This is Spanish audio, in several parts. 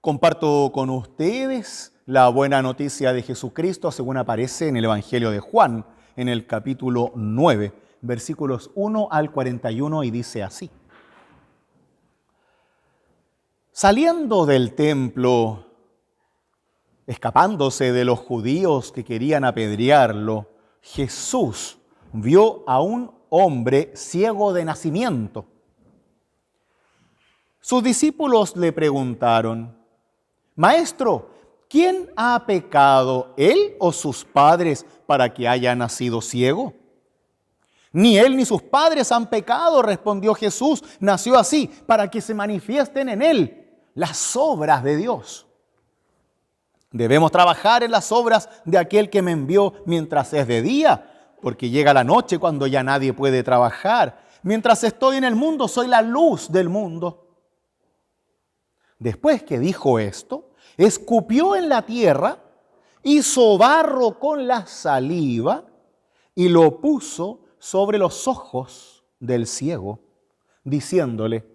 Comparto con ustedes la buena noticia de Jesucristo según aparece en el Evangelio de Juan, en el capítulo 9, versículos 1 al 41, y dice así. Saliendo del templo, escapándose de los judíos que querían apedrearlo, Jesús vio a un hombre ciego de nacimiento. Sus discípulos le preguntaron: Maestro, ¿quién ha pecado, él o sus padres, para que haya nacido ciego? Ni él ni sus padres han pecado, respondió Jesús. Nació así para que se manifiesten en él las obras de Dios. Debemos trabajar en las obras de aquel que me envió mientras es de día, porque llega la noche cuando ya nadie puede trabajar. Mientras estoy en el mundo, soy la luz del mundo. Después que dijo esto, escupió en la tierra, hizo barro con la saliva y lo puso sobre los ojos del ciego, diciéndole: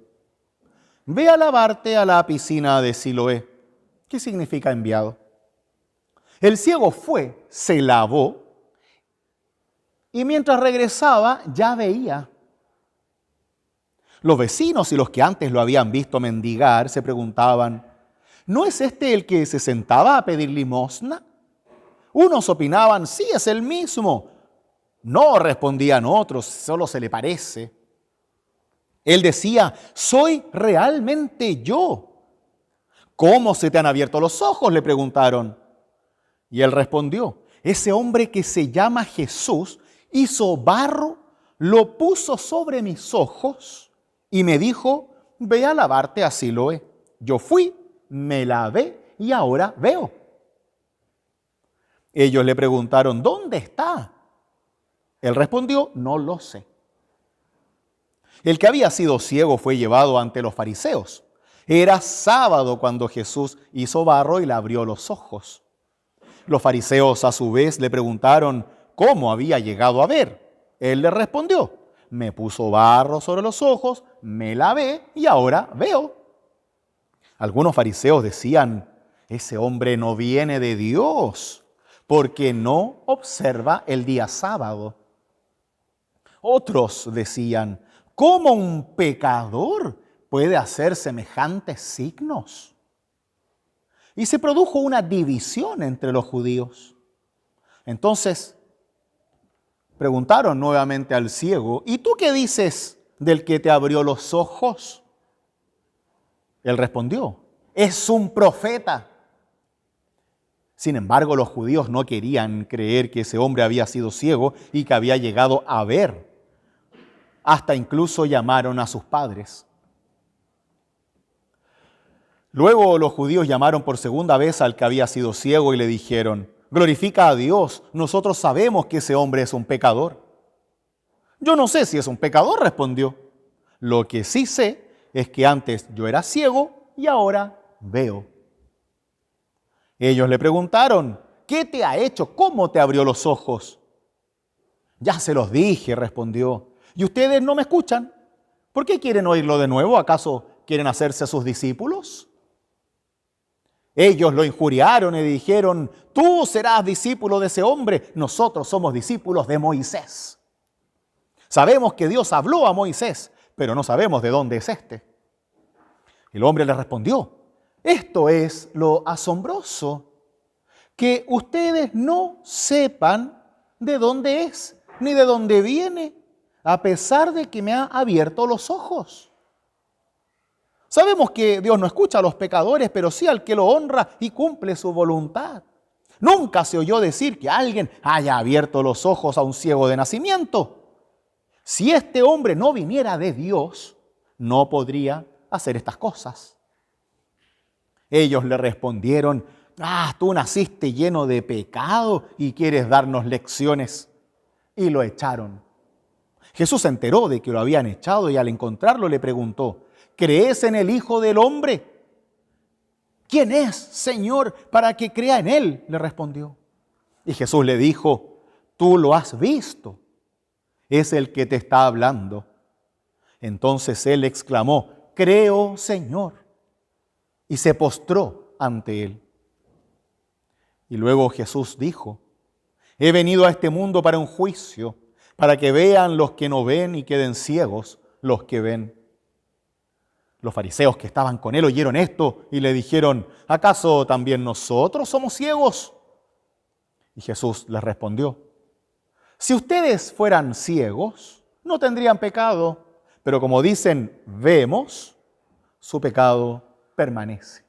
Ve a lavarte a la piscina de Siloé. ¿Qué significa enviado? El ciego fue, se lavó y mientras regresaba ya veía. Los vecinos y los que antes lo habían visto mendigar se preguntaban: ¿no es este el que se sentaba a pedir limosna? Unos opinaban: sí, es el mismo. No, respondían otros, solo se le parece. Él decía: soy realmente yo. ¿Cómo se te han abierto los ojos?, le preguntaron. Y él respondió: ese hombre que se llama Jesús hizo barro, lo puso sobre mis ojos y me dijo: ve a lavarte a Siloé. Yo fui, me lavé y ahora veo. Ellos le preguntaron: ¿dónde está? Él respondió: no lo sé. El que había sido ciego fue llevado ante los fariseos. Era sábado cuando Jesús hizo barro y le abrió los ojos. Los fariseos a su vez le preguntaron cómo había llegado a ver. Él le respondió: me puso barro sobre los ojos, me lavé y ahora veo. Algunos fariseos decían: ese hombre no viene de Dios, porque no observa el día sábado. Otros decían: ¿cómo un pecador puede hacer semejantes signos? Y se produjo una división entre los judíos. Entonces preguntaron nuevamente al ciego: ¿y tú qué dices del que te abrió los ojos? Él respondió: es un profeta. Sin embargo, los judíos no querían creer que ese hombre había sido ciego y que había llegado a ver. Hasta incluso llamaron a sus padres. Luego los judíos llamaron por segunda vez al que había sido ciego y le dijeron: glorifica a Dios, nosotros sabemos que ese hombre es un pecador. Yo no sé si es un pecador, respondió. Lo que sí sé es que antes yo era ciego y ahora veo. Ellos le preguntaron: ¿qué te ha hecho? ¿Cómo te abrió los ojos? Ya se los dije, respondió. ¿Y ustedes no me escuchan? ¿Por qué quieren oírlo de nuevo? ¿Acaso quieren hacerse sus discípulos? Ellos lo injuriaron y dijeron: tú serás discípulo de ese hombre, nosotros somos discípulos de Moisés. Sabemos que Dios habló a Moisés, pero no sabemos de dónde es este. El hombre le respondió: esto es lo asombroso, que ustedes no sepan de dónde es, ni de dónde viene, a pesar de que me ha abierto los ojos. Sabemos que Dios no escucha a los pecadores, pero sí al que lo honra y cumple su voluntad. Nunca se oyó decir que alguien haya abierto los ojos a un ciego de nacimiento. Si este hombre no viniera de Dios, no podría hacer estas cosas. Ellos le respondieron: tú naciste lleno de pecado y quieres darnos lecciones. Y lo echaron. Jesús se enteró de que lo habían echado y al encontrarlo le preguntó: ¿crees en el Hijo del Hombre? ¿Quién es, Señor, para que crea en Él?, le respondió. Y Jesús le dijo: tú lo has visto, es el que te está hablando. Entonces él exclamó: creo, Señor. y se postró ante él. Y luego Jesús dijo: he venido a este mundo para un juicio, para que vean los que no ven y queden ciegos los que ven. Los fariseos que estaban con él oyeron esto y le dijeron: ¿acaso también nosotros somos ciegos? Y Jesús les respondió: si ustedes fueran ciegos, no tendrían pecado, pero como dicen vemos, su pecado permanece.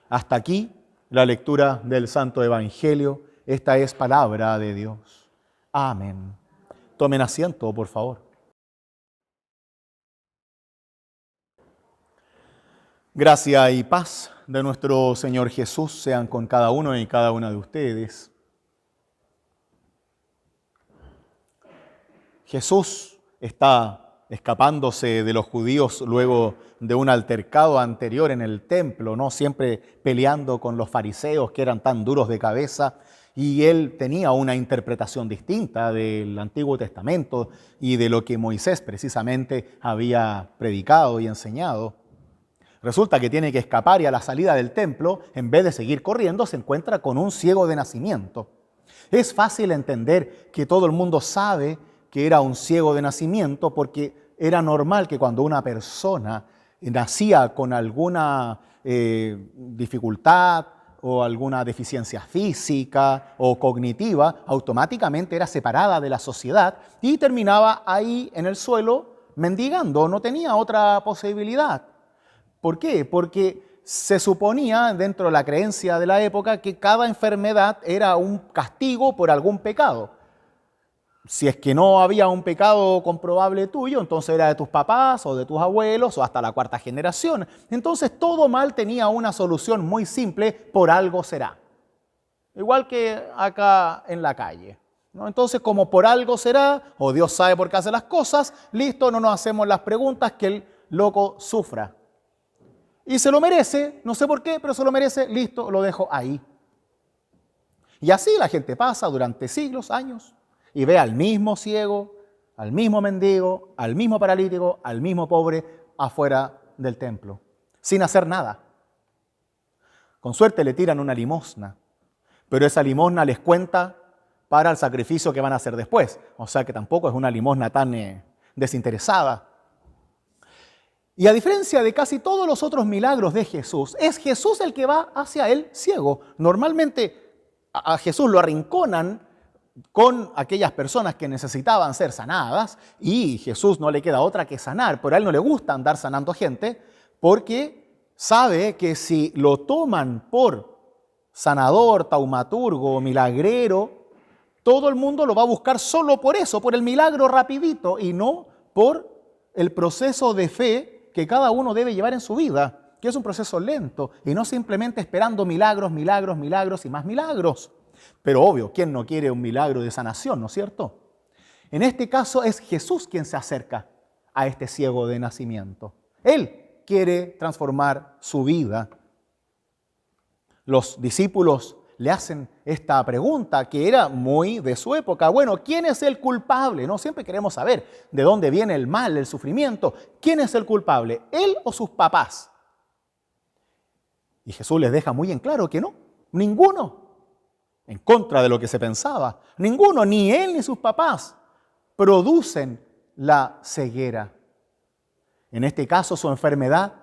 Hasta aquí la lectura del Santo Evangelio. Esta es palabra de Dios. Amén. Tomen asiento, por favor. Gracia y paz de nuestro Señor Jesús sean con cada uno y cada una de ustedes. Jesús está escapándose de los judíos luego de un altercado anterior en el templo, ¿no? Siempre peleando con los fariseos que eran tan duros de cabeza, y él tenía una interpretación distinta del Antiguo Testamento y de lo que Moisés precisamente había predicado y enseñado. Resulta que tiene que escapar y a la salida del templo, en vez de seguir corriendo, se encuentra con un ciego de nacimiento. Es fácil entender que todo el mundo sabe que era un ciego de nacimiento, porque era normal que cuando una persona nacía con alguna dificultad o alguna deficiencia física o cognitiva, automáticamente era separada de la sociedad y terminaba ahí en el suelo mendigando, no tenía otra posibilidad. ¿Por qué? Porque se suponía, dentro de la creencia de la época, que cada enfermedad era un castigo por algún pecado. Si es que no había un pecado comprobable tuyo, entonces era de tus papás o de tus abuelos o hasta la cuarta generación. Entonces todo mal tenía una solución muy simple: por algo será. Igual que acá en la calle, ¿no? Entonces, como por algo será, o Dios sabe por qué hace las cosas, listo, no nos hacemos las preguntas, que el loco sufra. Y se lo merece, no sé por qué, pero se lo merece, listo, lo dejo ahí. Y así la gente pasa durante siglos, años, y ve al mismo ciego, al mismo mendigo, al mismo paralítico, al mismo pobre afuera del templo, sin hacer nada. Con suerte le tiran una limosna, pero esa limosna les cuenta para el sacrificio que van a hacer después. O sea que tampoco es una limosna tan desinteresada. Y a diferencia de casi todos los otros milagros de Jesús, es Jesús el que va hacia el ciego. Normalmente a Jesús lo arrinconan con aquellas personas que necesitaban ser sanadas, y Jesús no le queda otra que sanar, pero a él no le gusta andar sanando gente, porque sabe que si lo toman por sanador, taumaturgo, milagrero, todo el mundo lo va a buscar solo por eso, por el milagro rapidito, y no por el proceso de fe que cada uno debe llevar en su vida, que es un proceso lento, y no simplemente esperando milagros, milagros, milagros y más milagros. Pero obvio, ¿quién no quiere un milagro de sanación, no es cierto? En este caso es Jesús quien se acerca a este ciego de nacimiento. Él quiere transformar su vida. Los discípulos le hacen esta pregunta que era muy de su época. Bueno, ¿quién es el culpable? No siempre queremos saber de dónde viene el mal, el sufrimiento. ¿Quién es el culpable? ¿Él o sus papás? Y Jesús les deja muy en claro que no, ninguno. En contra de lo que se pensaba, ninguno, ni él ni sus papás, producen la ceguera. En este caso, su enfermedad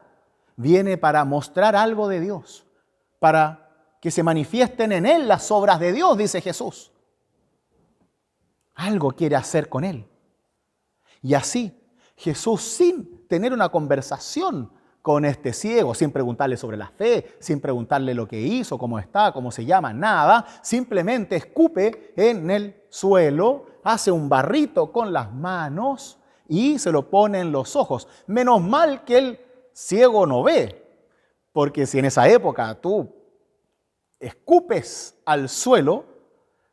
viene para mostrar algo de Dios, para que se manifiesten en él las obras de Dios, dice Jesús. Algo quiere hacer con él. Y así, Jesús, sin tener una conversación con este ciego, sin preguntarle sobre la fe, sin preguntarle lo que hizo, cómo está, cómo se llama, nada, simplemente escupe en el suelo, hace un barrito con las manos y se lo pone en los ojos. Menos mal que el ciego no ve, porque si en esa época tú escupes al suelo,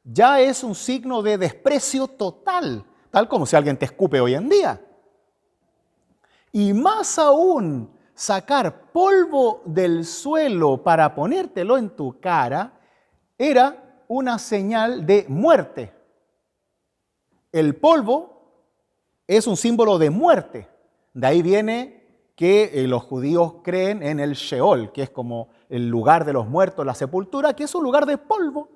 ya es un signo de desprecio total, tal como si alguien te escupe hoy en día. Y más aún, sacar polvo del suelo para ponértelo en tu cara era una señal de muerte. El polvo es un símbolo de muerte. De ahí viene que los judíos creen en el Sheol, que es como el lugar de los muertos, la sepultura, que es un lugar de polvo.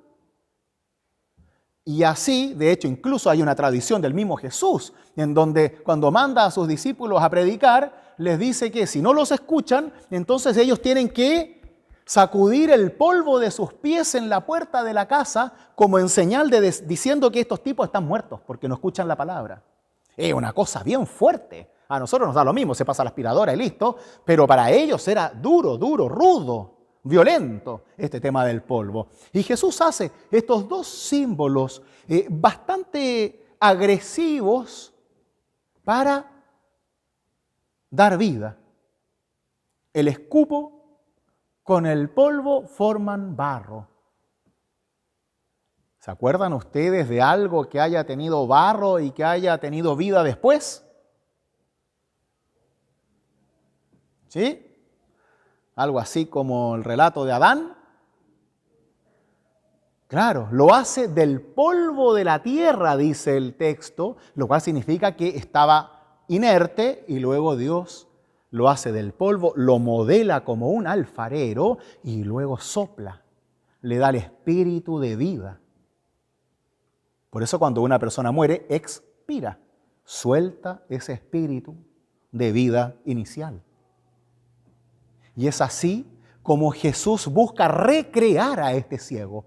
Y así, de hecho, incluso hay una tradición del mismo Jesús, en donde cuando manda a sus discípulos a predicar, les dice que si no los escuchan, entonces ellos tienen que sacudir el polvo de sus pies en la puerta de la casa como en señal diciendo que estos tipos están muertos porque no escuchan la palabra. Es una cosa bien fuerte. A nosotros nos da lo mismo, se pasa la aspiradora y listo, pero para ellos era duro, rudo, violento este tema del polvo. Y Jesús hace estos dos símbolos bastante agresivos para dar vida. El escupo con el polvo forman barro. ¿Se acuerdan ustedes de algo que haya tenido barro y que haya tenido vida después? ¿Sí? Algo así como el relato de Adán. Claro, lo hace del polvo de la tierra, dice el texto, lo cual significa que estaba inerte y luego Dios lo hace del polvo, lo modela como un alfarero y luego sopla, le da el espíritu de vida. Por eso cuando una persona muere, expira, suelta ese espíritu de vida inicial. Y es así como Jesús busca recrear a este ciego,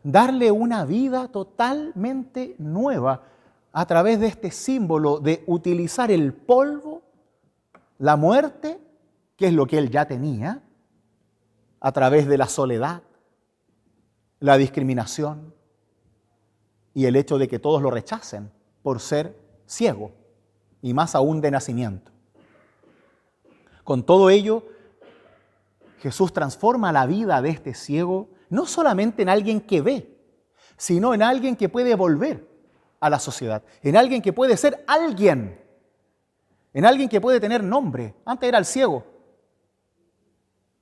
darle una vida totalmente nueva a través de este símbolo de utilizar el polvo, la muerte, que es lo que él ya tenía, a través de la soledad, la discriminación y el hecho de que todos lo rechacen por ser ciego y más aún de nacimiento. Con todo ello, Jesús transforma la vida de este ciego no solamente en alguien que ve, sino en alguien que puede volver a la sociedad, en alguien que puede ser alguien, en alguien que puede tener nombre. Antes era el ciego.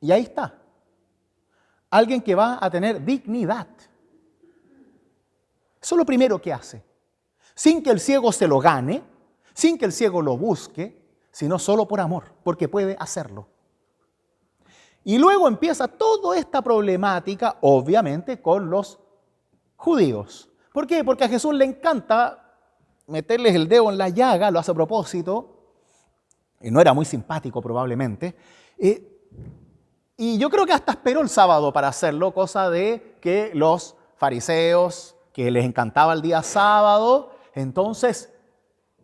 Y ahí está. Alguien que va a tener dignidad. Eso es lo primero que hace. Sin que el ciego se lo gane, sin que el ciego lo busque, sino solo por amor, porque puede hacerlo. Y luego empieza toda esta problemática, obviamente, con los judíos. ¿Por qué? Porque a Jesús le encanta meterles el dedo en la llaga, lo hace a propósito, y no era muy simpático probablemente. Y yo creo que hasta esperó el sábado para hacerlo, cosa de que los fariseos, que les encantaba el día sábado, entonces,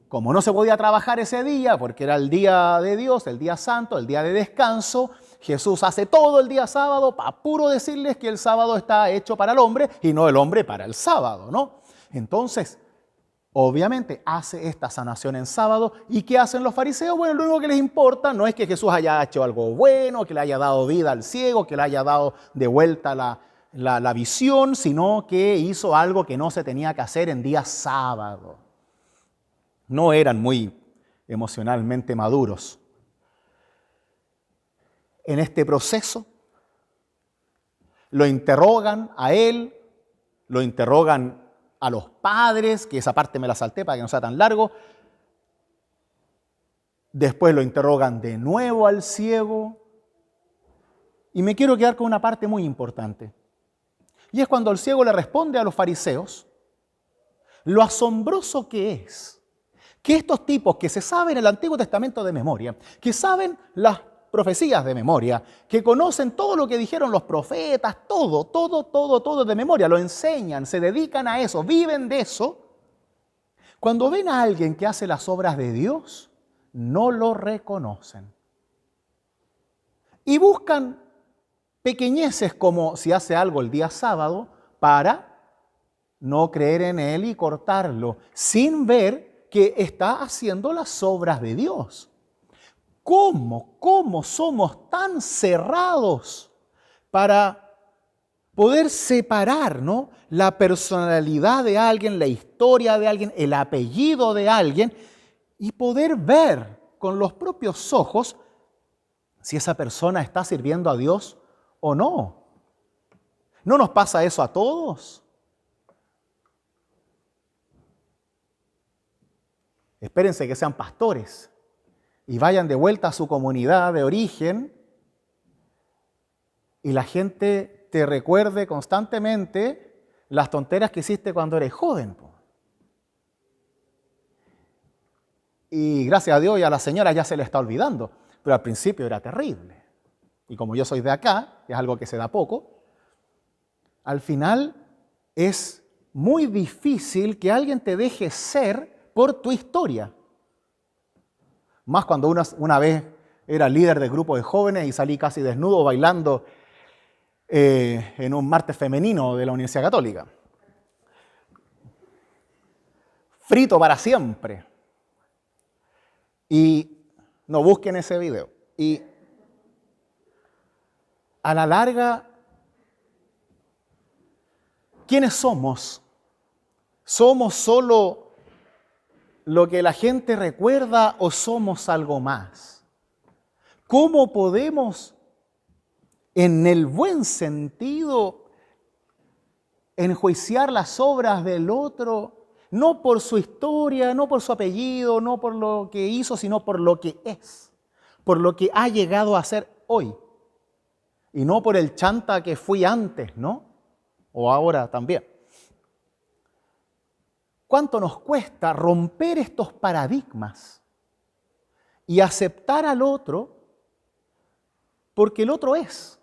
como no se podía trabajar ese día, porque era el día de Dios, el día santo, el día de descanso, Jesús hace todo el día sábado para puro decirles que el sábado está hecho para el hombre y no el hombre para el sábado, ¿no? Entonces, obviamente hace esta sanación en sábado. ¿Y qué hacen los fariseos? Bueno, lo único que les importa no es que Jesús haya hecho algo bueno, que le haya dado vida al ciego, que le haya dado de vuelta la visión, sino que hizo algo que no se tenía que hacer en día sábado. No eran muy emocionalmente maduros. En este proceso lo interrogan a él, lo interrogan a los padres, que esa parte me la salté para que no sea tan largo. Después lo interrogan de nuevo al ciego. Y me quiero quedar con una parte muy importante. Y es cuando el ciego le responde a los fariseos lo asombroso que es que estos tipos que se saben el Antiguo Testamento de memoria, que saben las profecías de memoria, que conocen todo lo que dijeron los profetas, todo de memoria, lo enseñan, se dedican a eso, viven de eso. Cuando ven a alguien que hace las obras de Dios, no lo reconocen. Y buscan pequeñeces como si hace algo el día sábado para no creer en él y cortarlo, sin ver que está haciendo las obras de Dios. ¿Cómo somos tan cerrados para poder separar, ¿no?, la personalidad de alguien, la historia de alguien, el apellido de alguien y poder ver con los propios ojos si esa persona está sirviendo a Dios o no? ¿No nos pasa eso a todos? Espérense que sean pastores y vayan de vuelta a su comunidad de origen y la gente te recuerde constantemente las tonteras que hiciste cuando eres joven. Y gracias a Dios y a la señora ya se le está olvidando, pero al principio era terrible. Y como yo soy de acá, que es algo que se da poco, al final es muy difícil que alguien te deje ser por tu historia. Más cuando una vez era líder de grupo de jóvenes y salí casi desnudo bailando en un martes femenino de la Universidad Católica. Frito para siempre. Y no busquen ese video. Y a la larga, ¿quiénes somos? ¿Somos solo lo que la gente recuerda o somos algo más? ¿Cómo podemos, en el buen sentido, enjuiciar las obras del otro, no por su historia, no por su apellido, no por lo que hizo, sino por lo que es, por lo que ha llegado a ser hoy, y no por el chanta que fui antes, ¿no? O ahora también. ¿Cuánto nos cuesta romper estos paradigmas y aceptar al otro porque el otro es?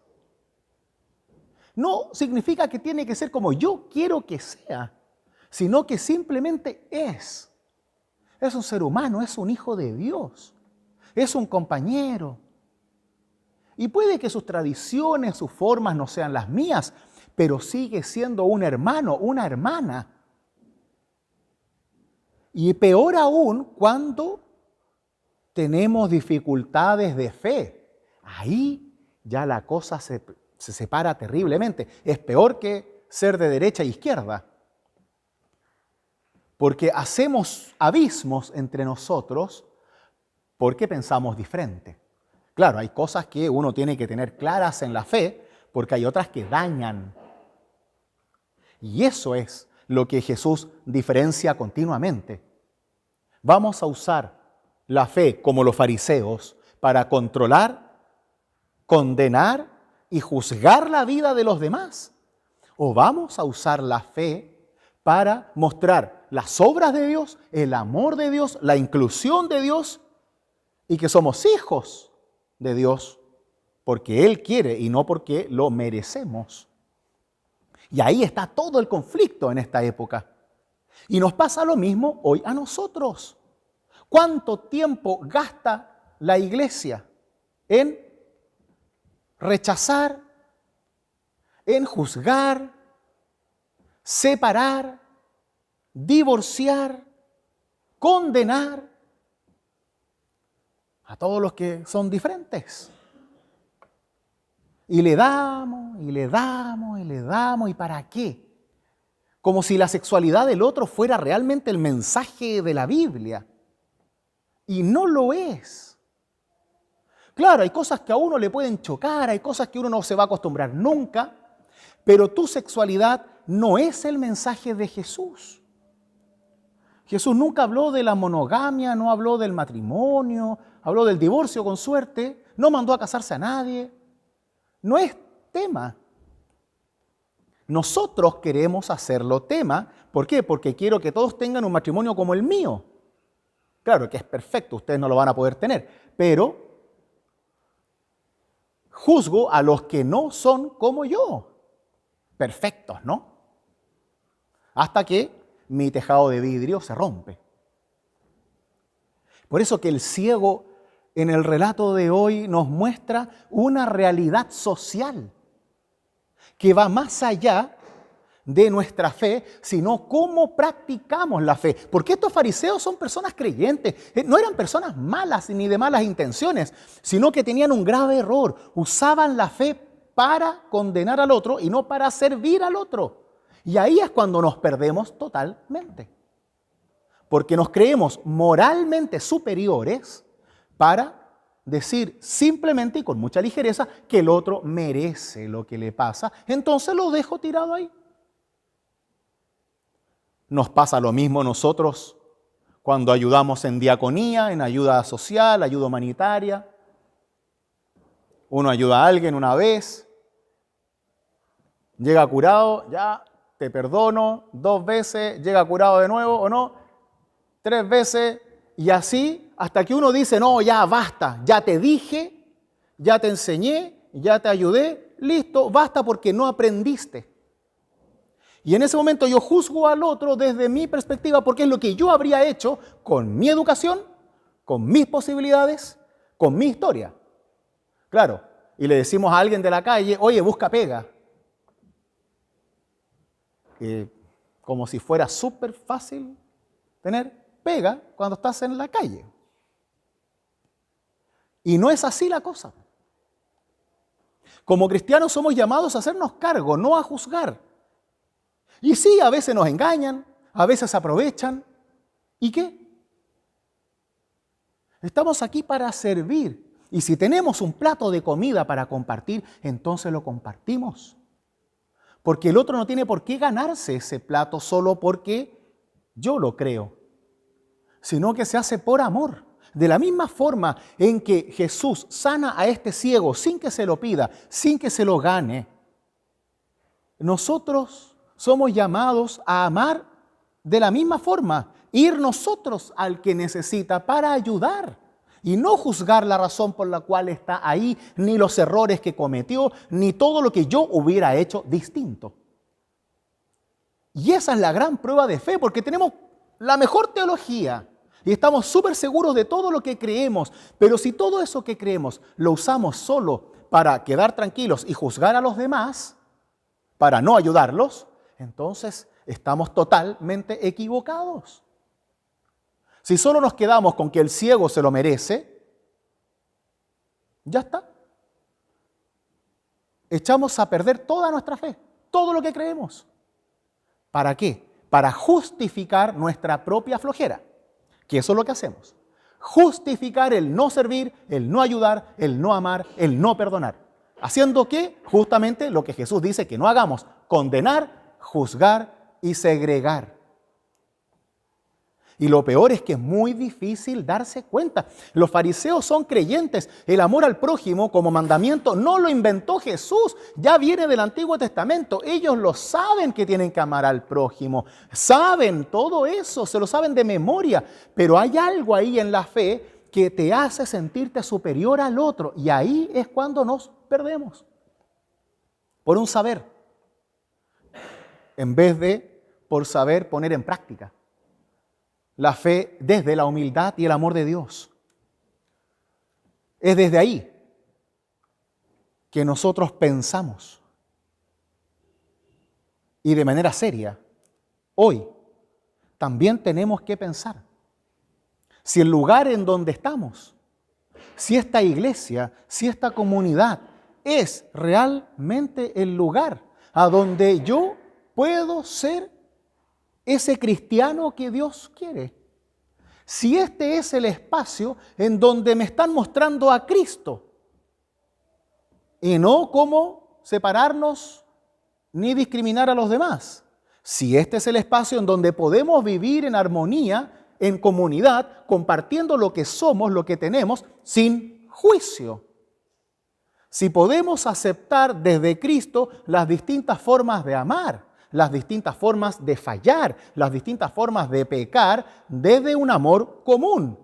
No significa que tiene que ser como yo quiero que sea, sino que simplemente es. Es un ser humano, es un hijo de Dios, es un compañero. Y puede que sus tradiciones, sus formas no sean las mías, pero sigue siendo un hermano, una hermana. Y peor aún cuando tenemos dificultades de fe. Ahí ya la cosa se separa terriblemente. Es peor que ser de derecha e izquierda. Porque hacemos abismos entre nosotros porque pensamos diferente. Claro, hay cosas que uno tiene que tener claras en la fe porque hay otras que dañan. Y eso es lo que Jesús diferencia continuamente. ¿Vamos a usar la fe como los fariseos para controlar, condenar y juzgar la vida de los demás? ¿O vamos a usar la fe para mostrar las obras de Dios, el amor de Dios, la inclusión de Dios y que somos hijos de Dios porque Él quiere y no porque lo merecemos? Y ahí está todo el conflicto en esta época. Y nos pasa lo mismo hoy a nosotros. ¿Cuánto tiempo gasta la iglesia en rechazar, en juzgar, separar, divorciar, condenar a todos los que son diferentes? Y le damos, y le damos, y le damos, ¿y para qué? Como si la sexualidad del otro fuera realmente el mensaje de la Biblia. Y no lo es. Claro, hay cosas que a uno le pueden chocar, hay cosas que uno no se va a acostumbrar nunca, pero tu sexualidad no es el mensaje de Jesús. Jesús nunca habló de la monogamia, no habló del matrimonio, habló del divorcio con suerte, no mandó a casarse a nadie. No es tema. Nosotros queremos hacerlo tema. ¿Por qué? Porque quiero que todos tengan un matrimonio como el mío. Claro que es perfecto, ustedes no lo van a poder tener, pero juzgo a los que no son como yo. Perfectos, ¿no? Hasta que mi tejado de vidrio se rompe. Por eso que el ciego en el relato de hoy nos muestra una realidad social que va más allá de nuestra fe, sino cómo practicamos la fe. Porque estos fariseos son personas creyentes, no eran personas malas ni de malas intenciones, sino que tenían un grave error. Usaban la fe para condenar al otro y no para servir al otro. Y ahí es cuando nos perdemos totalmente. Porque nos creemos moralmente superiores para decir simplemente y con mucha ligereza que el otro merece lo que le pasa, entonces lo dejo tirado ahí. Nos pasa lo mismo nosotros cuando ayudamos en diaconía, en ayuda social, ayuda humanitaria. Uno ayuda a alguien una vez, llega curado, ya te perdono, 2 veces, llega curado de nuevo o no, 3 veces, y así hasta que uno dice, no, ya basta, ya te dije, ya te enseñé, ya te ayudé, listo, basta porque no aprendiste. Y en ese momento yo juzgo al otro desde mi perspectiva porque es lo que yo habría hecho con mi educación, con mis posibilidades, con mi historia. Claro, y le decimos a alguien de la calle, oye, busca pega. Como si fuera súper fácil tener pega cuando estás en la calle. Y no es así la cosa. Como cristianos somos llamados a hacernos cargo, no a juzgar. Y sí, a veces nos engañan, a veces aprovechan. ¿Y qué? Estamos aquí para servir. Y si tenemos un plato de comida para compartir, entonces lo compartimos. Porque el otro no tiene por qué ganarse ese plato solo porque yo lo creo, sino que se hace por amor. De la misma forma en que Jesús sana a este ciego sin que se lo pida, sin que se lo gane, nosotros somos llamados a amar de la misma forma, ir nosotros al que necesita para ayudar y no juzgar la razón por la cual está ahí, ni los errores que cometió, ni todo lo que yo hubiera hecho distinto. Y esa es la gran prueba de fe, porque tenemos la mejor teología y estamos súper seguros de todo lo que creemos, pero si todo eso que creemos lo usamos solo para quedar tranquilos y juzgar a los demás, para no ayudarlos, entonces estamos totalmente equivocados. Si solo nos quedamos con que el ciego se lo merece, ya está. Echamos a perder toda nuestra fe, todo lo que creemos. ¿Para qué? Para justificar nuestra propia flojera, que eso es lo que hacemos. Justificar el no servir, el no ayudar, el no amar, el no perdonar. Haciendo que justamente lo que Jesús dice que no hagamos, condenar, juzgar y segregar. Y lo peor es que es muy difícil darse cuenta. Los fariseos son creyentes. El amor al prójimo como mandamiento no lo inventó Jesús. Ya viene del Antiguo Testamento. Ellos lo saben que tienen que amar al prójimo. Saben todo eso, se lo saben de memoria. Pero hay algo ahí en la fe que te hace sentirte superior al otro. Y ahí es cuando nos perdemos. Por un saber. En vez de por saber poner en práctica. La fe desde la humildad y el amor de Dios. Es desde ahí que nosotros pensamos. Y de manera seria, hoy también tenemos que pensar si el lugar en donde estamos, si esta iglesia, si esta comunidad es realmente el lugar a donde yo puedo ser ese cristiano que Dios quiere. Si este es el espacio en donde me están mostrando a Cristo y no cómo separarnos ni discriminar a los demás. Si este es el espacio en donde podemos vivir en armonía, en comunidad, compartiendo lo que somos, lo que tenemos, sin juicio. Si podemos aceptar desde Cristo las distintas formas de amar, las distintas formas de fallar, las distintas formas de pecar desde un amor común.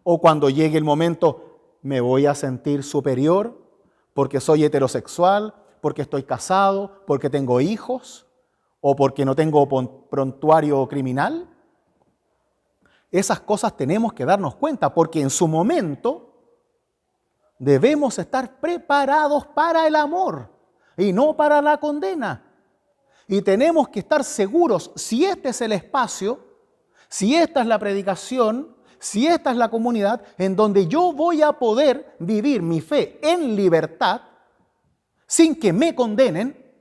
O cuando llegue el momento, me voy a sentir superior porque soy heterosexual, porque estoy casado, porque tengo hijos o porque no tengo prontuario criminal. Esas cosas tenemos que darnos cuenta porque en su momento debemos estar preparados para el amor y no para la condena. Y tenemos que estar seguros, si este es el espacio, si esta es la predicación, si esta es la comunidad en donde yo voy a poder vivir mi fe en libertad, sin que me condenen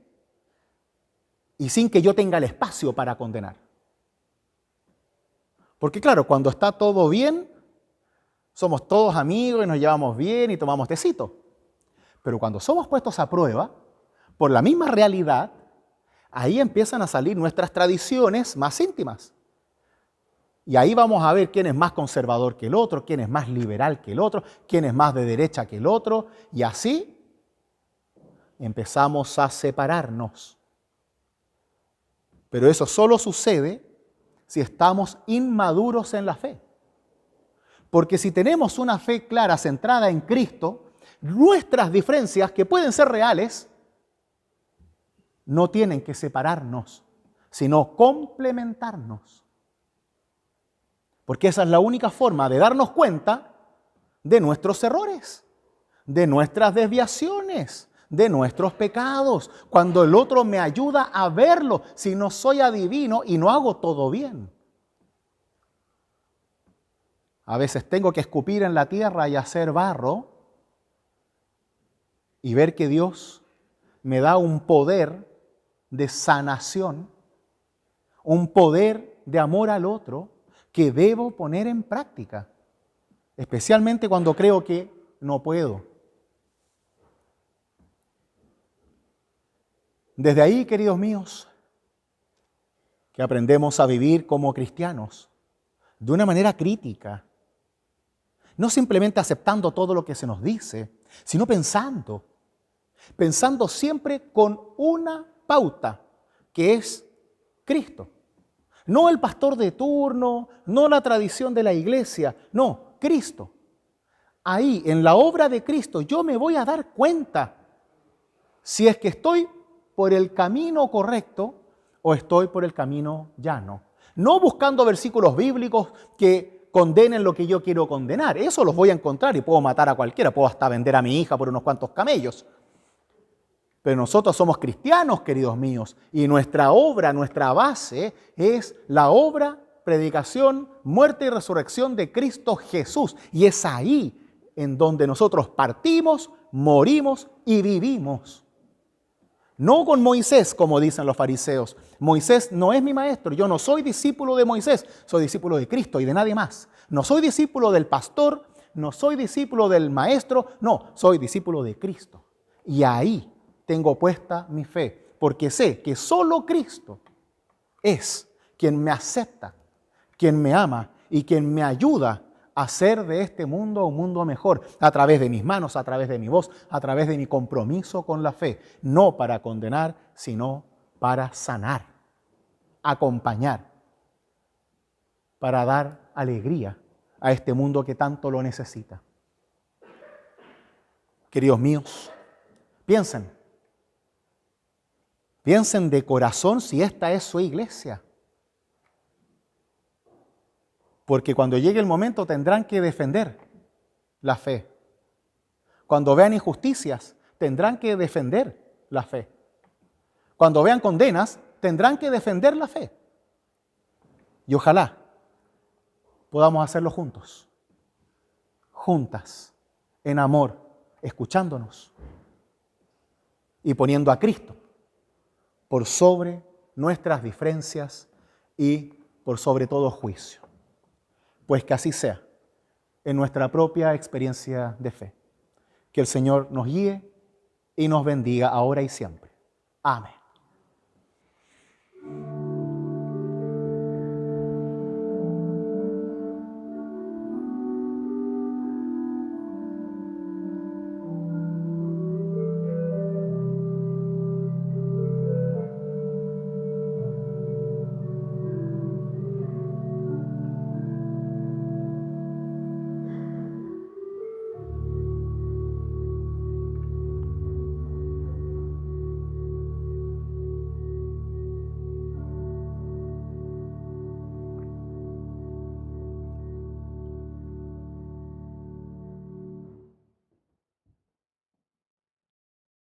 y sin que yo tenga el espacio para condenar. Porque claro, cuando está todo bien, somos todos amigos y nos llevamos bien y tomamos tecito. Pero cuando somos puestos a prueba por la misma realidad, ahí empiezan a salir nuestras tradiciones más íntimas. Y ahí vamos a ver quién es más conservador que el otro, quién es más liberal que el otro, quién es más de derecha que el otro. Y así empezamos a separarnos. Pero eso solo sucede si estamos inmaduros en la fe. Porque si tenemos una fe clara, centrada en Cristo, nuestras diferencias, que pueden ser reales, no tienen que separarnos, sino complementarnos. Porque esa es la única forma de darnos cuenta de nuestros errores, de nuestras desviaciones, de nuestros pecados. Cuando el otro me ayuda a verlo, si no soy adivino y no hago todo bien. A veces tengo que escupir en la tierra y hacer barro y ver que Dios me da un poder de sanación, un poder de amor al otro que debo poner en práctica, especialmente cuando creo que no puedo. Desde ahí, queridos míos, que aprendemos a vivir como cristianos de una manera crítica, no simplemente aceptando todo lo que se nos dice, sino pensando siempre con una pauta, que es Cristo. No el pastor de turno, no la tradición de la iglesia, no, Cristo. Ahí, en la obra de Cristo, yo me voy a dar cuenta si es que estoy por el camino correcto o estoy por el camino llano. No buscando versículos bíblicos que condenen lo que yo quiero condenar. Eso los voy a encontrar y puedo matar a cualquiera, puedo hasta vender a mi hija por unos cuantos camellos. Pero nosotros somos cristianos, queridos míos, y nuestra obra, nuestra base es la obra, predicación, muerte y resurrección de Cristo Jesús. Y es ahí en donde nosotros partimos, morimos y vivimos. No con Moisés, como dicen los fariseos. Moisés no es mi maestro. Yo no soy discípulo de Moisés. Soy discípulo de Cristo y de nadie más. No soy discípulo del pastor. No soy discípulo del maestro. No, soy discípulo de Cristo. Y ahí tengo puesta mi fe. Porque sé que solo Cristo es quien me acepta, quien me ama y quien me ayuda a hacer de este mundo un mundo mejor, a través de mis manos, a través de mi voz, a través de mi compromiso con la fe, no para condenar, sino para sanar, acompañar, para dar alegría a este mundo que tanto lo necesita. Queridos míos, piensen de corazón si esta es su iglesia. Porque cuando llegue el momento tendrán que defender la fe. Cuando vean injusticias, tendrán que defender la fe. Cuando vean condenas, tendrán que defender la fe. Y ojalá podamos hacerlo juntos, juntas, en amor, escuchándonos y poniendo a Cristo por sobre nuestras diferencias y por sobre todo juicio. Pues que así sea en nuestra propia experiencia de fe. Que el Señor nos guíe y nos bendiga ahora y siempre. Amén.